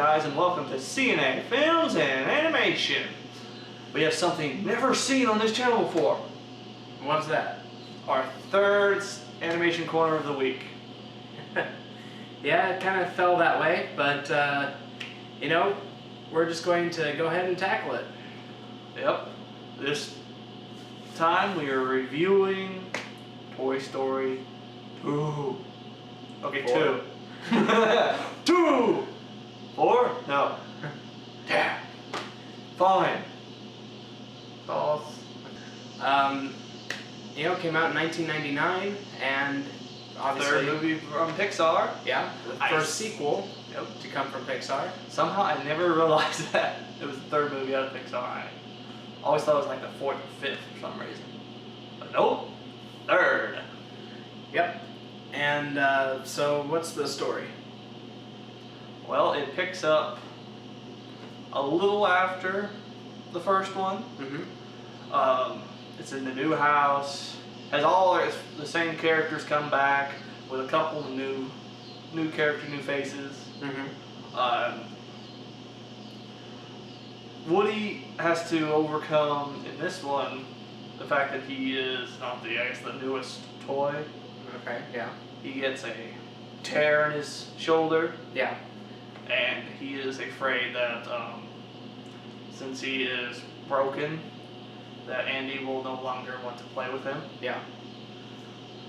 guys, and welcome to CNA Films and Animation. We have something never seen on this channel before. What's that? Our third animation corner of the week. Yeah, it kind of fell that way, but you know, we're just going to go ahead and tackle it. Yep. This time we are reviewing Toy Story 2. Okay, 2. 2! 4? No. Damn. Fine. False. You know, came out in 1999, and obviously, Third movie from Pixar. yeah, the first sequel to come from Pixar. Somehow I never realized that it was the third movie out of Pixar. I always thought it was like the fourth or fifth for some reason. But nope, third. Yep. And so, what's the story? Well, it picks up a little after the first one. It's in the new house. Has all the same characters come back with a couple of new characters, new faces. Woody has to overcome in this one the fact that he is not the newest toy. Okay. Yeah. He gets a tear in his shoulder. Yeah. And he is afraid that since he is broken, that Andy will no longer want to play with him. Yeah.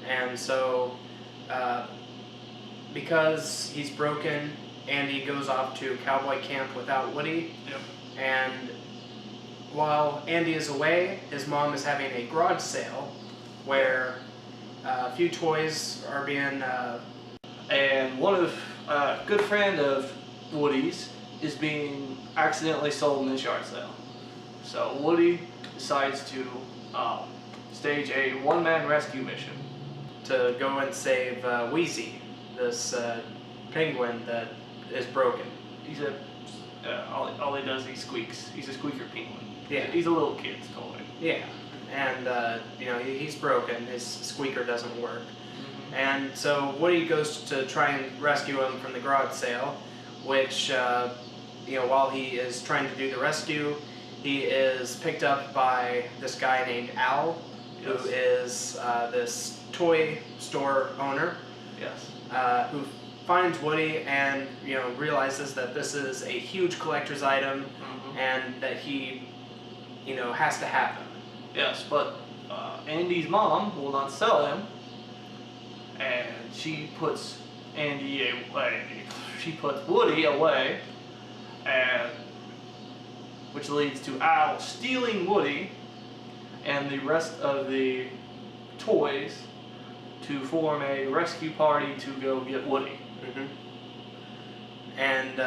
And so, because he's broken, Andy goes off to cowboy camp without Woody. Yep. And while Andy is away, his mom is having a garage sale where a few toys are being... And one of a good friend of Woody's is being accidentally sold in this yard sale. So Woody decides to stage a one-man rescue mission to go and save Wheezy, this penguin that is broken. He's a all he does is he squeaks. He's a squeaker penguin. Yeah. He's a little kid's toy. Yeah, and you know, he's broken. His squeaker doesn't work. And so Woody goes to try and rescue him from the garage sale, which, you know, while he is trying to do the rescue, he is picked up by this guy named Al, who is this toy store owner. Yes. Who finds Woody and, you know, realizes that this is a huge collector's item and that he, you know, has to have him. Yes, but Andy's mom will not sell him. And she puts Andy away. She puts Woody away, and which leads to Al stealing Woody and the rest of the toys to form a rescue party to go get Woody. And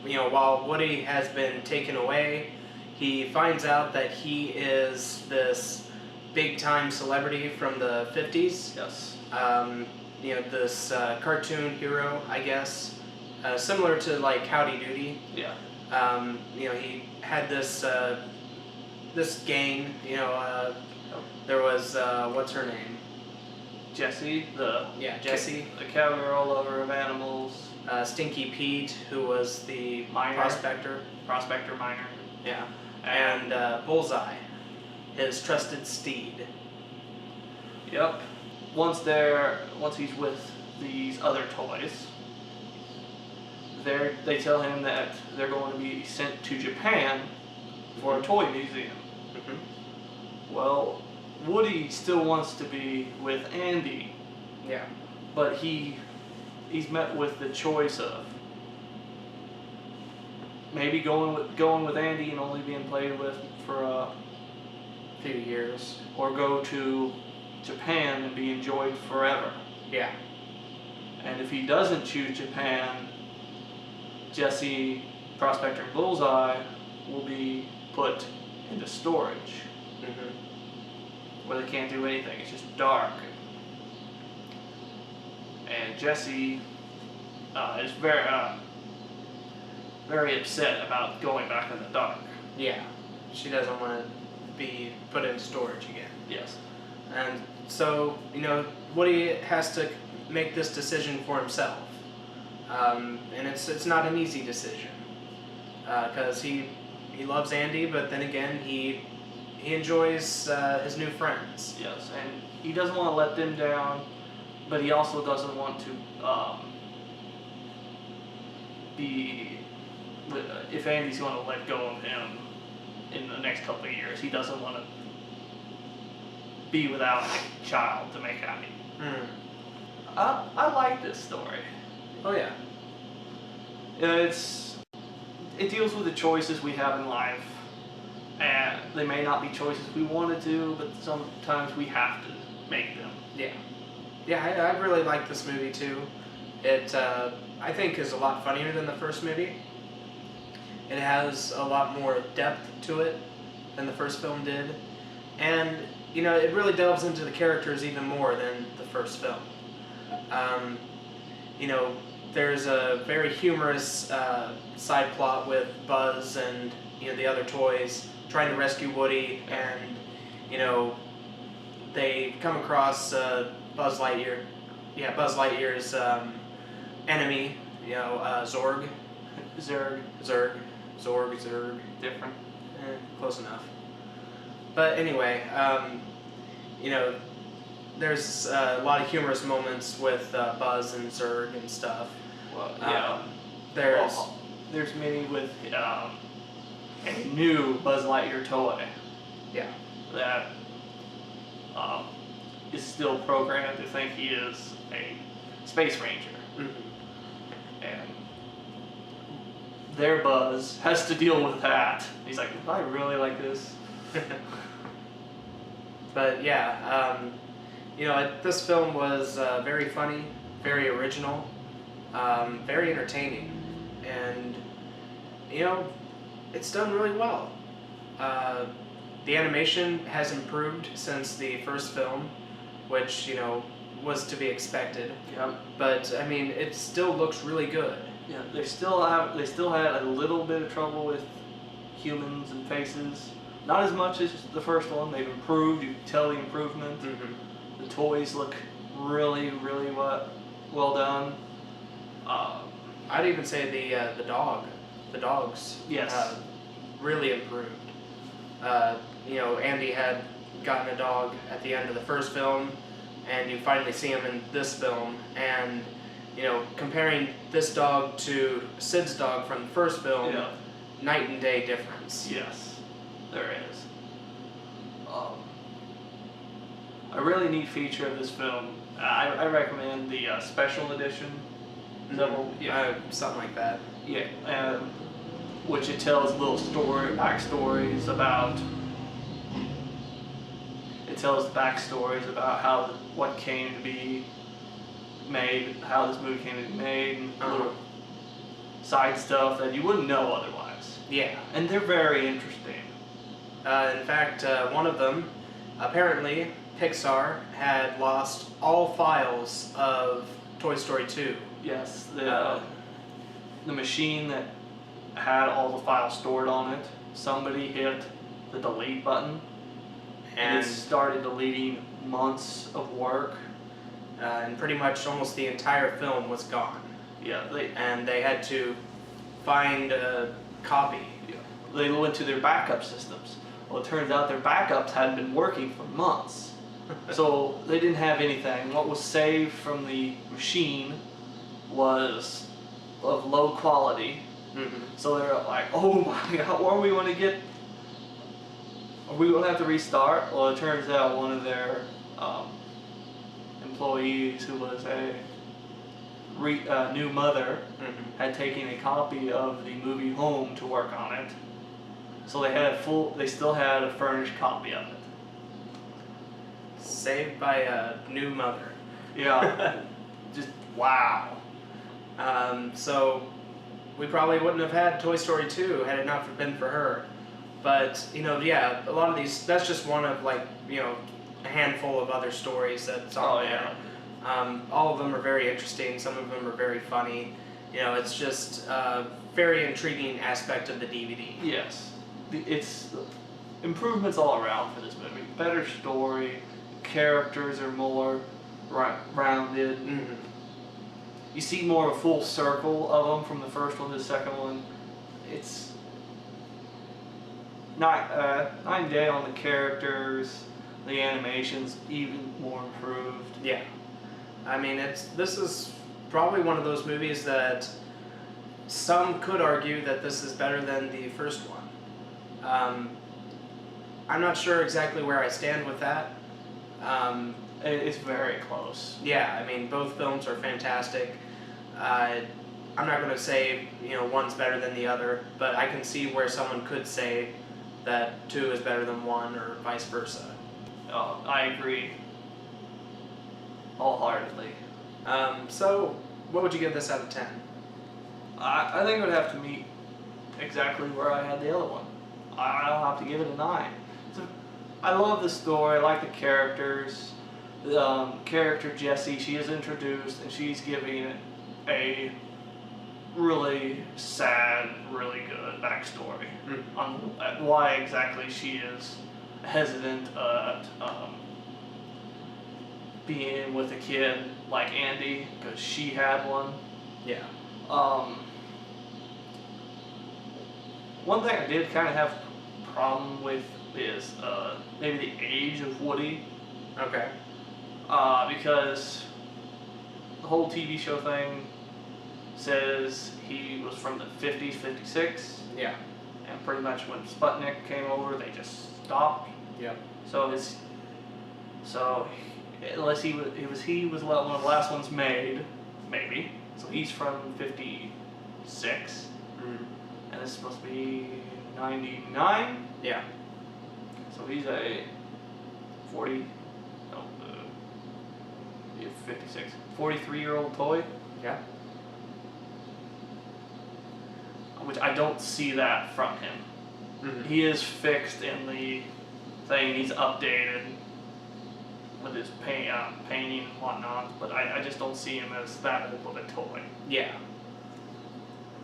you know, while Woody has been taken away, he finds out that he is this big-time celebrity from the 50s. Yes. You know, this cartoon hero, I guess, similar to like Howdy Doody. Yeah. You know, he had this this gang. You know, there was what's her name? Jessie, Jessie, the cowgirl lover of animals. Stinky Pete, who was the prospector miner. Yeah. And Bullseye, his trusted steed. Yep. Once he's with these other toys, they tell him that they're going to be sent to Japan for a toy museum. Well, Woody still wants to be with Andy. Yeah. But he's met with the choice of maybe going with Andy and only being played with for a few years, or go to Japan and be enjoyed forever. Yeah. And if he doesn't choose Japan, Jessie, Prospector, and Bullseye will be put into storage where they can't do anything. It's just dark. And Jessie is very upset about going back in the dark. Yeah. She doesn't want to be put in storage again. Yes. And so, you know, Woody has to make this decision for himself. And it's not an easy decision. because he loves Andy, but then again he enjoys his new friends. Yes, and he doesn't want to let them down, but he also doesn't want to be. If Andy's going to let go of him in the next couple of years, he doesn't want to be without a child to make happy. I like this story. Oh yeah. It deals with the choices we have in life, and they may not be choices we wanted to, but sometimes we have to make them. Yeah, I really like this movie too. It I think is a lot funnier than the first movie. It has a lot more depth to it than the first film did, and it really delves into the characters even more than the first film. There's a very humorous side plot with Buzz and the other toys trying to rescue Woody, and they come across Buzz Lightyear. Yeah, Buzz Lightyear's enemy. Zorg. Zurg. Different. Close enough. But anyway, there's a lot of humorous moments with Buzz and Zurg and stuff. Well, yeah. There's many with a new Buzz Lightyear toy. Yeah. That is still programmed to think he is a space ranger. Mm-hmm. And their Buzz has to deal with that. He's like, I really like this. But yeah, this film was very funny, very original, very entertaining, and it's done really well. The animation has improved since the first film, which was to be expected. Yeah. But I mean, it still looks really good. Yeah, they still had a little bit of trouble with humans and faces. Not as much as the first one. They've improved. You can tell the improvement. Mm-hmm. The toys look really, really well done. I'd even say the dogs. Yes. Really improved. Andy had gotten a dog at the end of the first film, and you finally see him in this film, and comparing this dog to Sid's dog from the first film, night and day difference. Yes, there is. A really neat feature of this film, I recommend the special edition. Something like that. Yeah, which it tells little backstories about. It tells backstories about what came to be made, how this movie came to be made, and little side stuff that you wouldn't know otherwise. Yeah. And they're very interesting. In fact, one of them, apparently, Pixar had lost all files of Toy Story 2. Yes, the machine that had all the files stored on it, somebody hit the delete button, and it started deleting months of work. And pretty much almost the entire film was gone. Yeah, they had to find a copy. Yeah. They went to their backup systems. Well, it turns out their backups hadn't been working for months. So they didn't have anything. What was saved from the machine was of low quality. Mm-hmm. So they're like, oh my god, what are we going to get? Are we going to have to restart? Well, it turns out one of their employees, who was a new mother, had taken a copy of the movie home to work on it. So they still had a furnished copy of it. Saved by a new mother. Yeah. Just wow. So we probably wouldn't have had Toy Story 2 had it not been for her. But, a lot of these, that's just one of a handful of other stories that's on there. Yeah. All of them are very interesting. Some of them are very funny. It's just a very intriguing aspect of the DVD. Yes. It's improvements all around for this movie. Better story, characters are more rounded. Mm-hmm. You see more of a full circle of them from the first one to the second one. night and day on the characters, the animation's even more improved. Yeah. I mean, this is probably one of those movies that some could argue that this is better than the first one. I'm not sure exactly where I stand with that. It's very close. Yeah, I mean, both films are fantastic. I'm not going to say, one's better than the other, but I can see where someone could say that 2 is better than 1 or vice versa. I agree wholeheartedly. So, what would you give this out of 10? I think it would have to meet exactly where I had the other one. I'll have to give it a 9. I love the story, I like the characters. The character Jessie, she is introduced and she's giving a really sad, really good backstory on why exactly she is hesitant at being with a kid like Andy, because she had one. Yeah. One thing I did kind of have a problem with is maybe the age of Woody. Okay. Because the whole TV show thing says he was from the 50s, 56. Yeah. And pretty much when Sputnik came over, they just stopped. Yep. Unless he was one of the last ones made, maybe. So he's from 56. And this is supposed to be 99. Yeah. So he's a 56, 43-year-old toy. Yeah. Which I don't see that from him. Mm-hmm. He is fixed in the thing. He's updated with his painting and whatnot, but I just don't see him as that old of a toy. Yeah.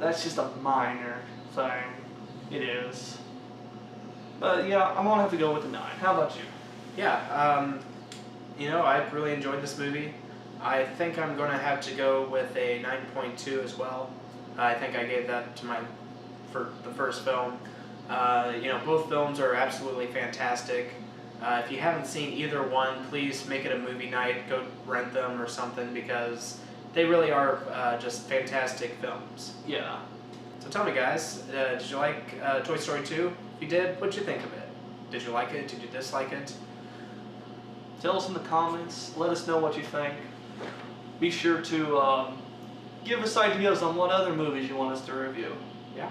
That's just a minor thing. It is. But yeah, I'm gonna have to go with the 9. How about you? Yeah. I really enjoyed this movie. I think I'm going to have to go with a 9.2 as well. I think I gave that to for the first film. Both films are absolutely fantastic. If you haven't seen either one, please make it a movie night. Go rent them or something, because they really are just fantastic films. Yeah. So tell me, guys, did you like Toy Story 2? If you did, what'd you think of it? Did you like it? Did you dislike it? Tell us in the comments. Let us know what you think. Be sure to give us ideas on what other movies you want us to review. Yeah.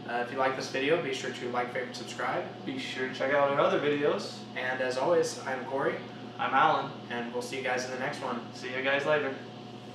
If you like this video, be sure to like, favorite, subscribe. Be sure to check out our other videos. And as always, I'm Corey. I'm Alan. And we'll see you guys in the next one. See you guys later.